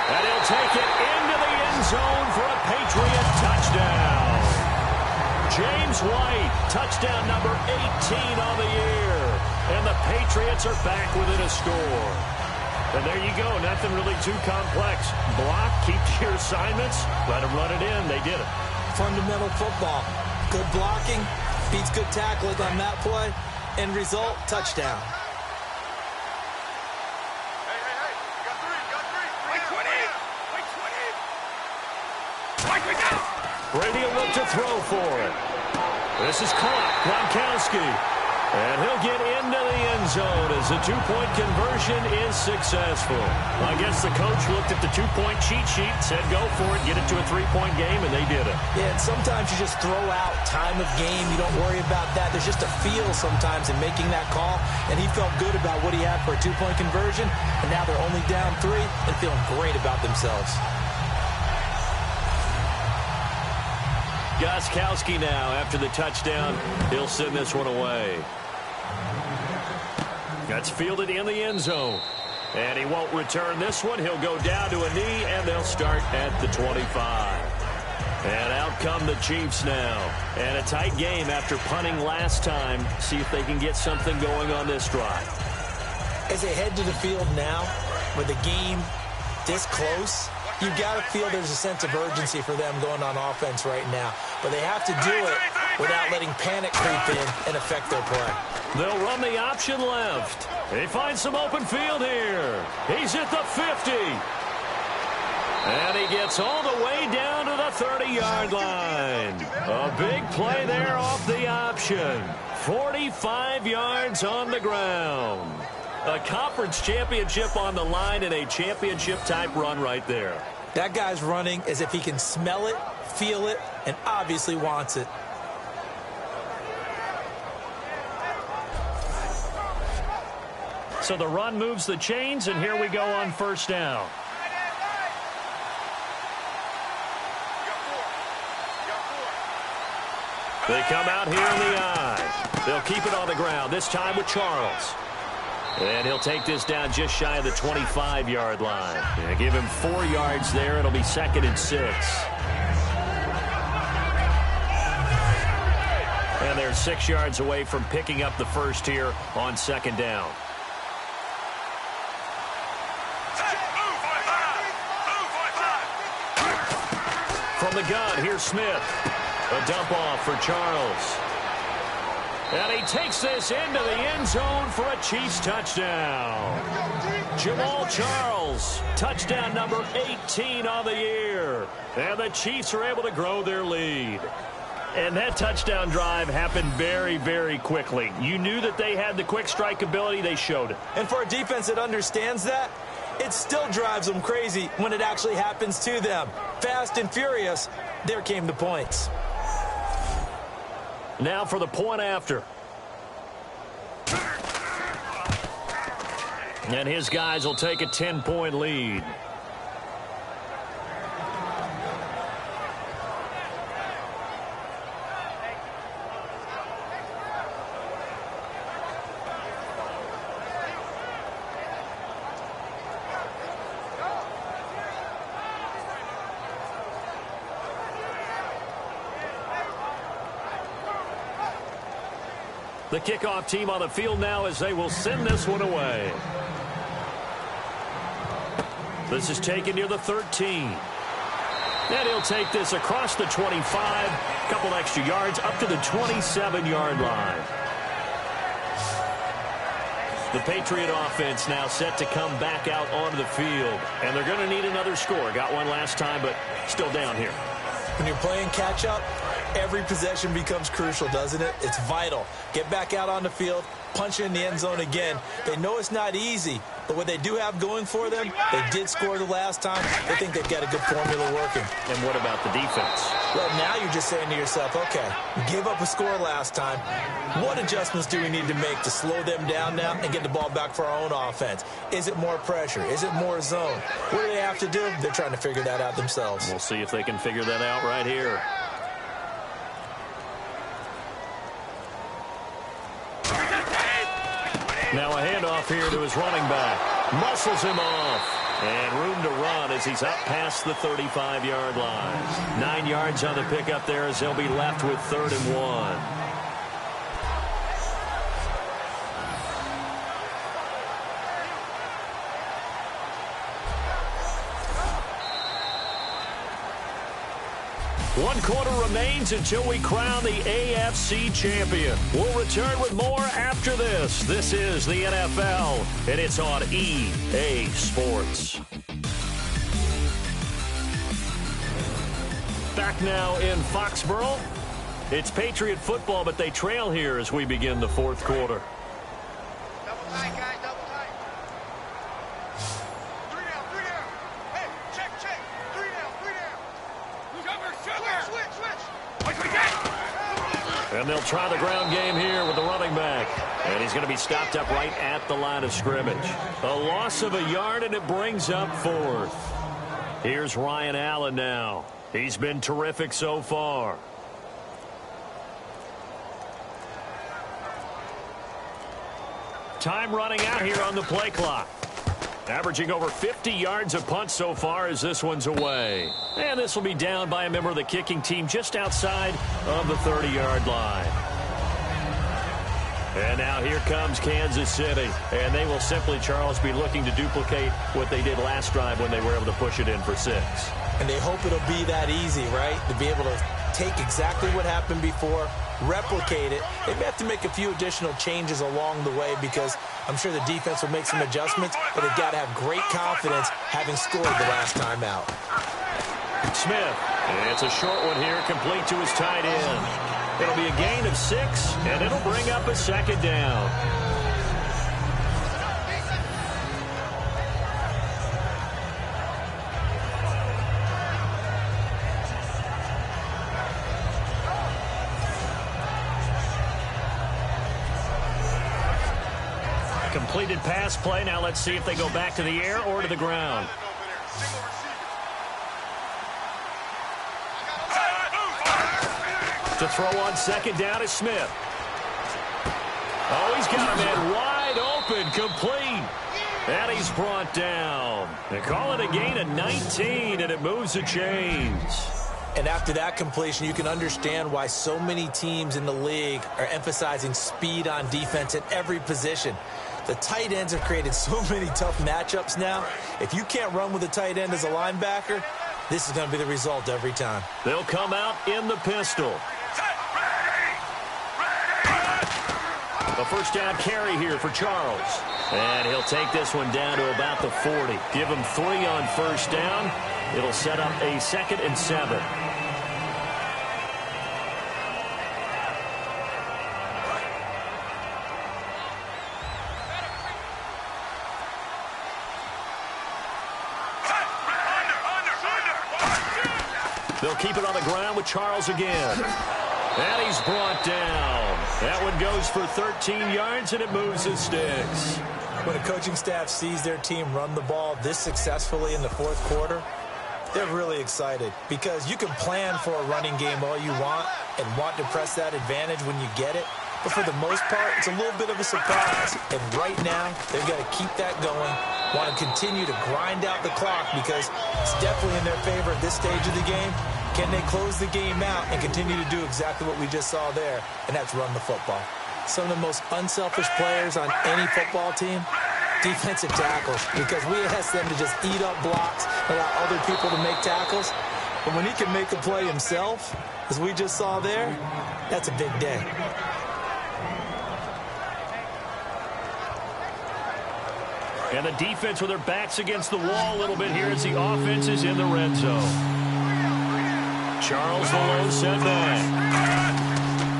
And he'll take it into the end zone for a Patriot touchdown. James White, touchdown number 18 on the year. And the Patriots are back within a score. And there you go, nothing really too complex. Block, keep to your assignments, let them run it in. They did it. Fundamental football. Good blocking, beats good tackling on that play. End result, touchdown. Brady will look to throw for it. This is caught. Gronkowski. And he'll get into the end zone as the two-point conversion is successful. I guess the coach looked at the two-point cheat sheet, said go for it, get it to a three-point game, and they did it. Yeah, and sometimes you just throw out time of game. You don't worry about that. There's just a feel sometimes in making that call, and he felt good about what he had for a two-point conversion, and now they're only down 3 and feeling great about themselves. Gronkowski now, after the touchdown, he'll send this one away. That's fielded in the end zone. And he won't return this one. He'll go down to a knee, and they'll start at the 25. And out come the Chiefs now. And a tight game after punting last time. See if they can get something going on this drive. As they head to the field now, with the game this close, you got to feel there's a sense of urgency for them going on offense right now. But they have to do it without letting panic creep in and affect their play. They'll run the option left. He finds some open field here. He's at the 50. And he gets all the way down to the 30-yard line. A big play there off the option. 45 yards on the ground. A conference championship on the line and a championship-type run right there. That guy's running as if he can smell it, feel it, and obviously wants it. So the run moves the chains, and here we go on first down. They come out here in the eye. They'll keep it on the ground, this time with Charles. And he'll take this down just shy of the 25-yard line. And give him 4 yards there. It'll be 2nd and 6. And they're 6 yards away from picking up the first here on 2nd down. From the gun, here's Smith. A dump off for Charles. And he takes this into the end zone for a Chiefs touchdown. Jamal Charles, touchdown number 18 on the year. And the Chiefs are able to grow their lead. And that touchdown drive happened very, very quickly. You knew that they had the quick strike ability. They showed it. And for a defense that understands that, it still drives them crazy when it actually happens to them. Fast and furious, there came the points. Now for the point after. And his guys will take a 10-point lead. The kickoff team on the field now as they will send this one away. This is taken near the 13. And he'll take this across the 25. A couple extra yards up to the 27-yard line. The Patriot offense now set to come back out onto the field. And they're going to need another score. Got one last time, but still down here. When you're playing catch-up, every possession becomes crucial, doesn't it? It's vital. Get back out on the field, punch in the end zone again. They know it's not easy, but what they do have going for them, they did score the last time. They think they've got a good formula working. And what about the defense? Well, now you're just saying to yourself, okay, we gave up a score last time. What adjustments do we need to make to slow them down now and get the ball back for our own offense? Is it more pressure? Is it more zone? What do they have to do? They're trying to figure that out themselves. We'll see if they can figure that out right here. Now a handoff here to his running back. Muscles him off. And room to run as he's up past the 35-yard line. 9 yards on the pickup there as they'll be left with 3rd and 1. One quarter remains until we crown the AFC champion. We'll return with more after this. This is the NFL, and it's on EA Sports. Back now in Foxborough. It's Patriot football, but they trail here as we begin the 4th quarter. Double tight, guys, double tight. 3 down. Hey, check. 3 down. Switch. And they'll try the ground game here with the running back. And he's going to be stopped up right at the line of scrimmage. A loss of a yard, and it brings up 4th. Here's Ryan Allen now. He's been terrific so far. Time running out here on the play clock. Averaging over 50 yards a punt so far as this one's away. And this will be down by a member of the kicking team just outside of the 30-yard line. And now here comes Kansas City. And they will simply, Charles, be looking to duplicate what they did last drive when they were able to push it in for 6. And they hope it'll be that easy, right? To be able to take exactly what happened before, replicate it. They may have to make a few additional changes along the way because I'm sure the defense will make some adjustments, but they've got to have great confidence having scored the last time out. Smith, it's a short one here, complete to his tight end. It'll be a gain of 6, and it'll bring up a second down. Completed pass play. Now let's see if they go back to the air or to the ground. To throw on second down is Smith. Oh, he's got a man wide open, complete. And he's brought down. They call it a gain of 19, and it moves the chains. And after that completion, you can understand why so many teams in the league are emphasizing speed on defense at every position. The tight ends have created so many tough matchups now. If you can't run with a tight end as a linebacker, this is going to be the result every time. They'll come out in the pistol. A first down carry here for Charles. And he'll take this one down to about the 40. Give him 3 on first down. It'll set up a 2nd and 7. They'll keep it on the ground with Charles again. And he's brought down. That one goes for 13 yards, and it moves his sticks. When a coaching staff sees their team run the ball this successfully in the fourth quarter, they're really excited because you can plan for a running game all you want and want to press that advantage when you get it. But for the most part, it's a little bit of a surprise. And right now, they've got to keep that going, want to continue to grind out the clock because it's definitely in their favor at this stage of the game. Can they close the game out and continue to do exactly what we just saw there, and that's run the football. Some of the most unselfish players on any football team, defensive tackles, because we ask them to just eat up blocks, allow other people to make tackles. But when he can make a play himself, as we just saw there, that's a big day. And the defense with their backs against the wall a little bit here as the offense is in the red zone. Charles the low set back.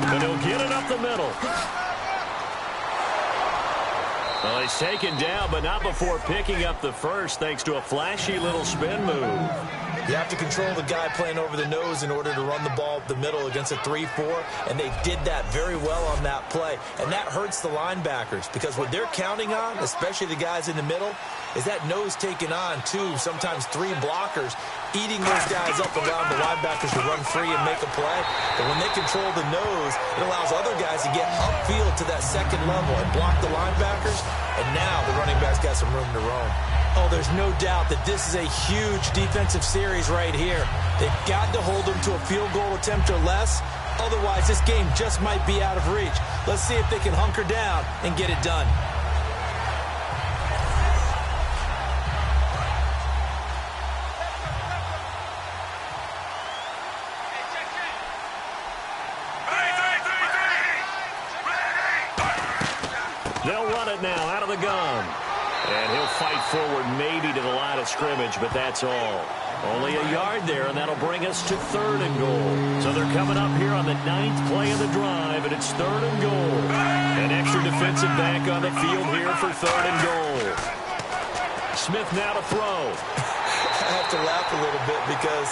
And he'll get it up the middle. Well, he's taken down, but not before picking up the first, thanks to a flashy little spin move. You have to control the guy playing over the nose in order to run the ball up the middle against a 3-4, and they did that very well on that play. And that hurts the linebackers because what they're counting on, especially the guys in the middle, is that nose taking on 2, sometimes 3 blockers, eating those guys up, allowing the linebackers to run free and make a play. But when they control the nose, it allows other guys to get upfield to that second level and block the linebackers. And now the running back's got some room to roam. Oh, there's no doubt that this is a huge defensive series right here. They've got to hold them to a field goal attempt or less. Otherwise, this game just might be out of reach. Let's see if they can hunker down and get it done. They'll run it now out of the gun. And he'll fight forward maybe to the line of scrimmage, but that's all. Only a yard there, and that'll bring us to 3rd and goal. So they're coming up here on the 9th play of the drive, and it's 3rd and goal. An extra defensive back on the field here for 3rd and goal. Smith now to throw. I have to laugh a little bit because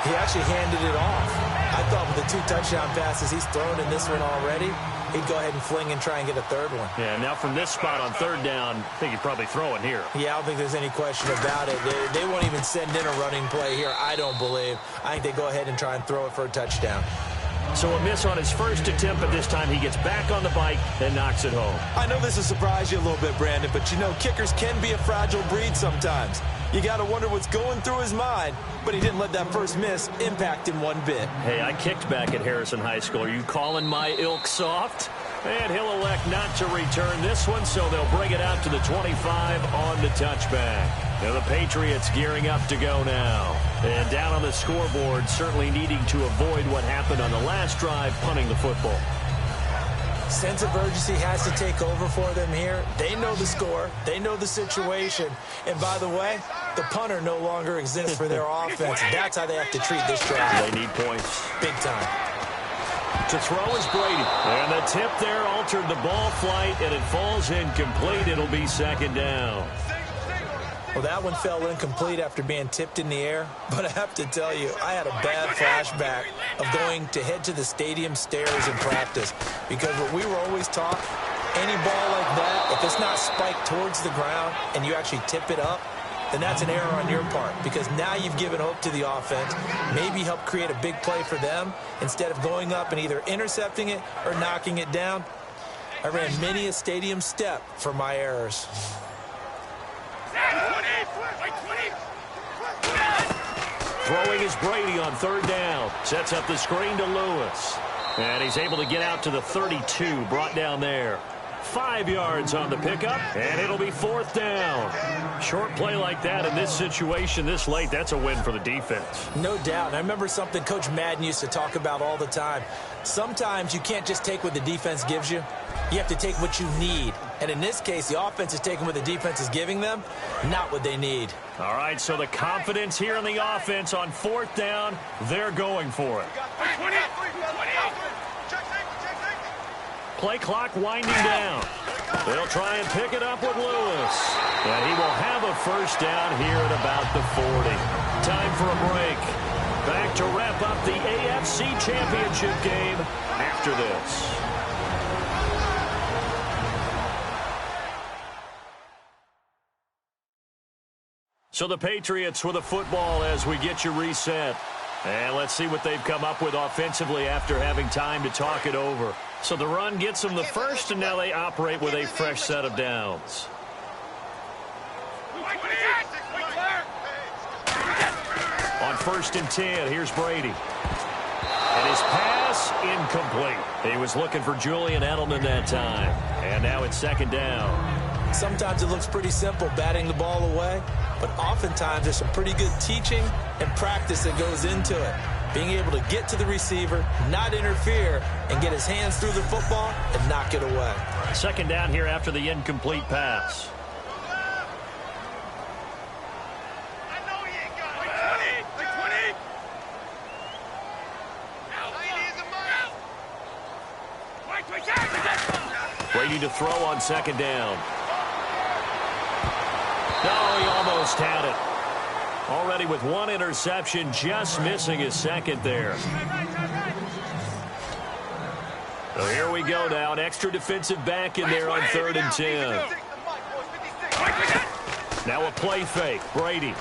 he actually handed it off. I thought with the 2 touchdown passes he's thrown in this one already, he'd go ahead and fling and try and get a 3rd one. Yeah, now from this spot on 3rd down, I think he'd probably throw it here. Yeah, I don't think there's any question about it. They won't even send in a running play here, I don't believe. I think they go ahead and try and throw it for a touchdown. So a miss on his first attempt, but this time he gets back on the bike and knocks it home. I know this will surprise you a little bit, Brandon, but you know kickers can be a fragile breed sometimes. You got to wonder what's going through his mind, but he didn't let that first miss impact him one bit. Hey, I kicked back at Harrison High School. Are you calling my ilk soft? And he'll elect not to return this one, so they'll bring it out to the 25 on the touchback. Now the Patriots gearing up to go now. And down on the scoreboard, certainly needing to avoid what happened on the last drive, punting the football. Sense of urgency has to take over for them here. They know the score. They know the situation. And by the way, the punter no longer exists for their offense. That's how they have to treat this drive. They need points. Big time. To throw is Brady. And the tip there altered the ball flight, and it falls incomplete. It'll be second down. Well, that one fell incomplete after being tipped in the air. But I have to tell you, I had a bad flashback of going to head to the stadium stairs in practice. Because what we were always taught, any ball like that, if it's not spiked towards the ground and you actually tip it up, then that's an error on your part. Because now you've given hope to the offense, maybe help create a big play for them, instead of going up and either intercepting it or knocking it down. I ran many a stadium step for my errors. Throwing is Brady on third down. Sets up the screen to Lewis. And he's able to get out to the 32, brought down there. 5 yards on the pickup, and it'll be fourth down. Short play like that in this situation this late, that's a win for the defense. No doubt. And I remember something Coach Madden used to talk about all the time. Sometimes you can't just take what the defense gives you. You have to take what you need. And in this case, the offense is taking what the defense is giving them, not what they need. All right, so the confidence here in the offense on fourth down, they're going for it. Play clock winding down. They'll try and pick it up with Lewis. And he will have a first down here at about the 40. Time for a break. Back to wrap up the AFC Championship game after this. So the Patriots with a football as we get you reset. And let's see what they've come up with offensively after having time to talk it over. So the run gets them the first, and now they operate with a fresh set of downs. On 1st and 10, here's Brady. And his pass, incomplete. He was looking for Julian Edelman that time. And now it's second down. Sometimes it looks pretty simple, batting the ball away. But oftentimes there's some pretty good teaching and practice that goes into it. Being able to get to the receiver, not interfere, and get his hands through the football and knock it away. Second down here after the incomplete pass. Brady to throw on second down. No, he almost had it. Already with one interception, just missing his second there. So here we go now. An extra defensive back in there on 3rd and 10. Now a play fake. Brady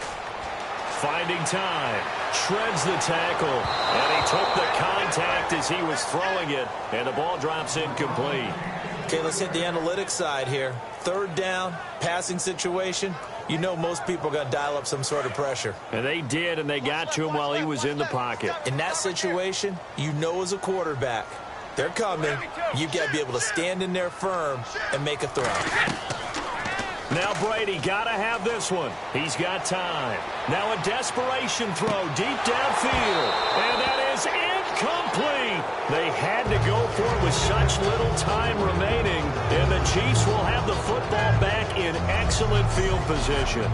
finding time. Shreds the tackle. And he took the contact as he was throwing it. And the ball drops incomplete. Okay, let's hit the analytics side here. 3rd down, passing situation. You know most people are going to dial up some sort of pressure. And they did, and they got to him while he was in the pocket. In that situation, you know as a quarterback, they're coming. You've got to be able to stand in there firm and make a throw. Now Brady got to have this one. He's got time. Now a desperation throw deep downfield. And that is incomplete. They had to go for it with such little time remaining. And the Chiefs will have the football back in excellent field position.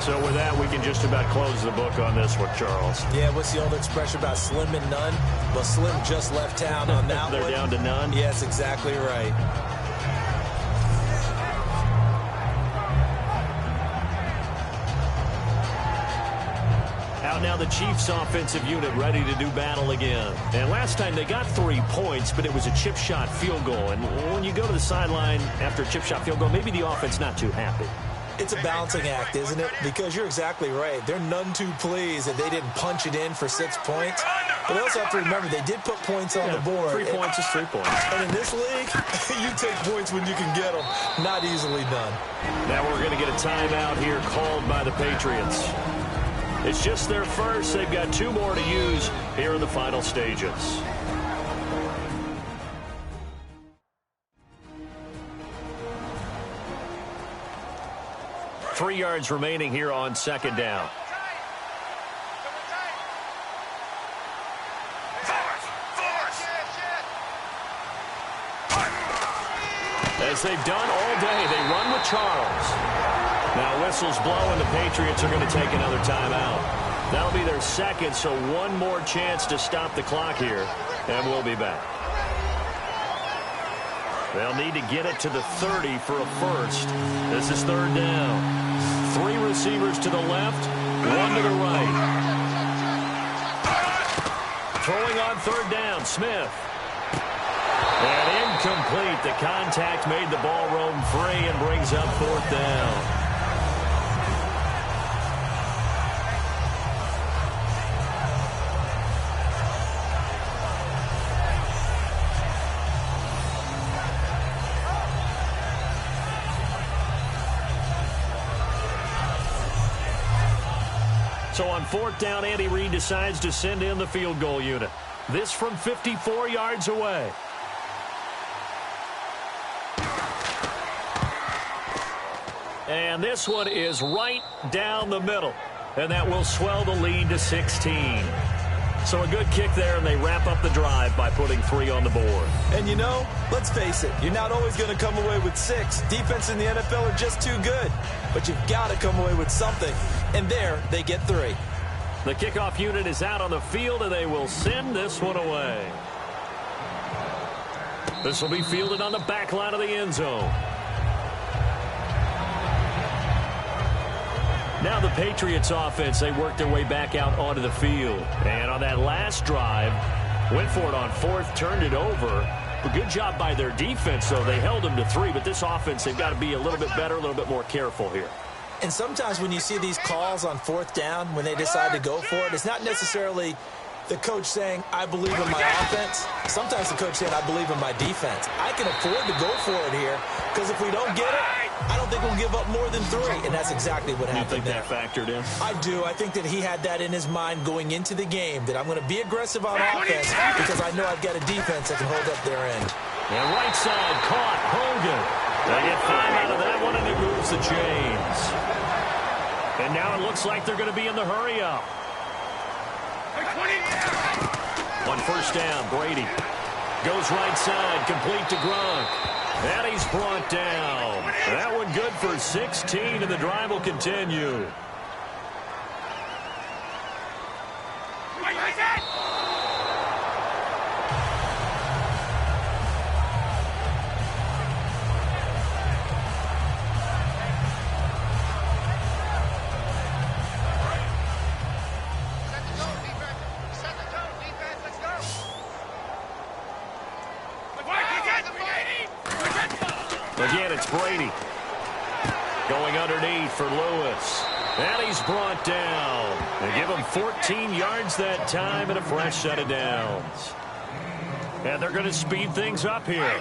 So with that, we can just about close the book on this one, Charles. Yeah, what's the old expression about slim and none? Well, Slim just left town on that They're one. down to none? Yes, exactly right. Out now the Chiefs offensive unit ready to do battle again. And last time they got 3 points, but it was a chip shot field goal. And when you go to the sideline after a chip shot field goal, maybe the offense not too happy. It's a balancing act, isn't it? Because you're exactly right. They're none too pleased that they didn't punch it in for 6 points. But they also have to remember they did put points on the board. 3 points is 3 points. And in this league, you take points when you can get them. Not easily done. Now we're going to get a timeout here called by the Patriots. It's just their first. They've got 2 more to use here in the final stages. 3 yards remaining here on second down. As they've done all day, they run with Charles. Now whistles blow, and the Patriots are going to take another timeout. That'll be their second, so one more chance to stop the clock here, and we'll be back. They'll need to get it to the 30 for a first. This is third down. 3 receivers to the left, 1 to the right. Throwing on third down, Smith. And incomplete. The contact made the ball roam free and brings up fourth down. So on fourth down, Andy Reid decides to send in the field goal unit. This from 54 yards away. And this one is right down the middle. And that will swell the lead to 16. So a good kick there, and they wrap up the drive by putting 3 on the board. And you know, let's face it, you're not always going to come away with 6. Defense in the NFL are just too good. But you've got to come away with something. And there, they get 3. The kickoff unit is out on the field, and they will send this one away. This will be fielded on the back line of the end zone. Now the Patriots offense, they work their way back out onto the field. And on that last drive, went for it on fourth, turned it over. A good job by their defense, though. They held them to 3, but this offense, they've got to be a little bit better, a little bit more careful here. And sometimes when you see these calls on fourth down, when they decide to go for it, it's not necessarily the coach saying, I believe in my offense. Sometimes the coach saying, I believe in my defense. I can afford to go for it here, because if we don't get it, I don't think we'll give up more than 3, and that's exactly what happened there. You think that factored in? I do. I think that he had that in his mind going into the game, that I'm going to be aggressive on offense because I know I've got a defense that can hold up their end. And right side caught Hogan. They get 5 out of that one, and it moves the chains. And now it looks like they're going to be in the hurry up. On first down, Brady goes right side, complete to Gronk. And he's brought down. That one good for 16, and the drive will continue. Again, it's Brady going underneath for Lewis. And he's brought down. They give him 14 yards that time and a fresh set of downs. And they're going to speed things up here.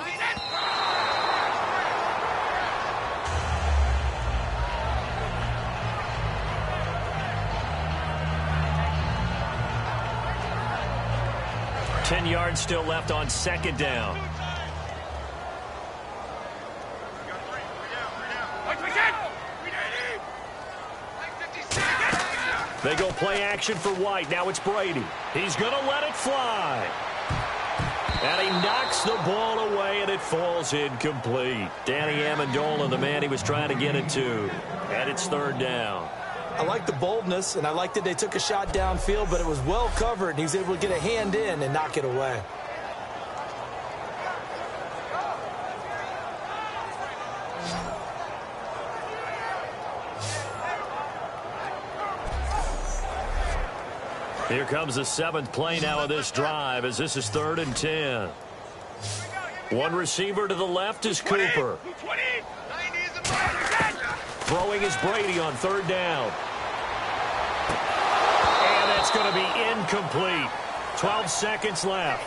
Ten yards still left on second down. They go play action for White. Now it's Brady. He's going to let it fly. And he knocks the ball away, and it falls incomplete. Danny Amendola, the man he was trying to get it to. And it's third down. I like the boldness, and I like that they took a shot downfield, but it was well covered, and he was able to get a hand in and knock it away. Here comes the 7th play now of this drive, as this is 3rd and 10. One receiver to the left is Cooper. Throwing is Brady on third down. And that's going to be incomplete. 12 seconds left.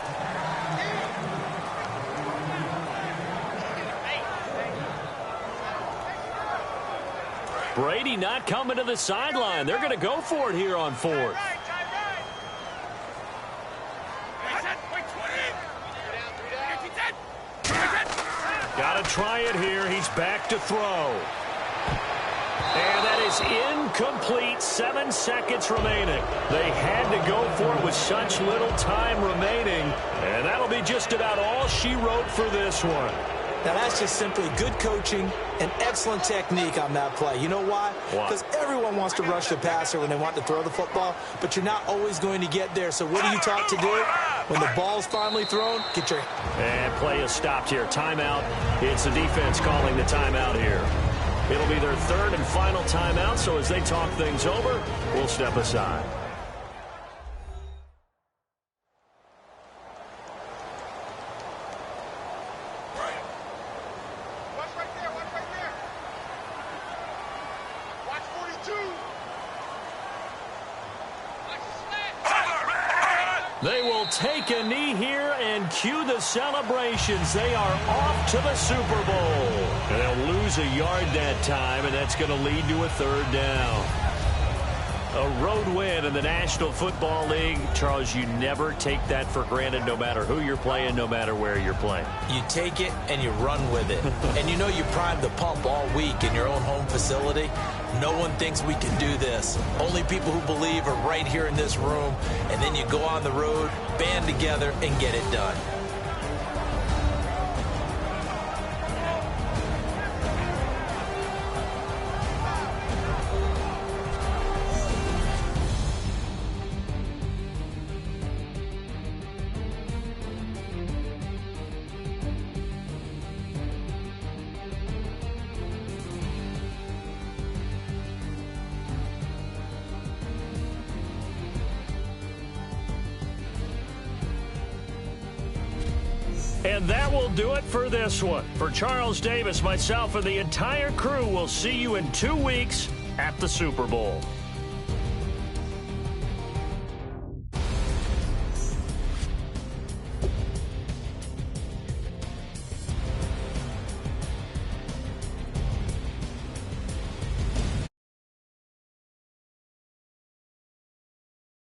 Brady not coming to the sideline. They're going to go for it here on fourth. Got to try it here. He's back to throw. And that is incomplete. 7 seconds remaining. They had to go for it with such little time remaining. And that'll be just about all she wrote for this one. Now, that's just simply good coaching and excellent technique on that play. You know why? Because everyone wants to rush the passer when they want to throw the football, but you're not always going to get there. So what are you taught to do? When the ball's finally thrown, get your... And play is stopped here. Timeout. It's the defense calling the timeout here. It'll be their third and final timeout, so as they talk things over, we'll step aside. They will take a knee here and cue the celebrations. They are off to the Super Bowl. And they'll lose a yard that time, and that's going to lead to a third down. A road win in the National Football League. Charles, you never take that for granted no matter who you're playing, no matter where you're playing. You take it and you run with it. And you know you primed the pump all week in your own home facility. No one thinks we can do this. Only people who believe are right here in this room. And then you go on the road, band together, and get it done. And that will do it for this one. For Charles Davis, myself, and the entire crew, we'll see you in 2 weeks at the Super Bowl.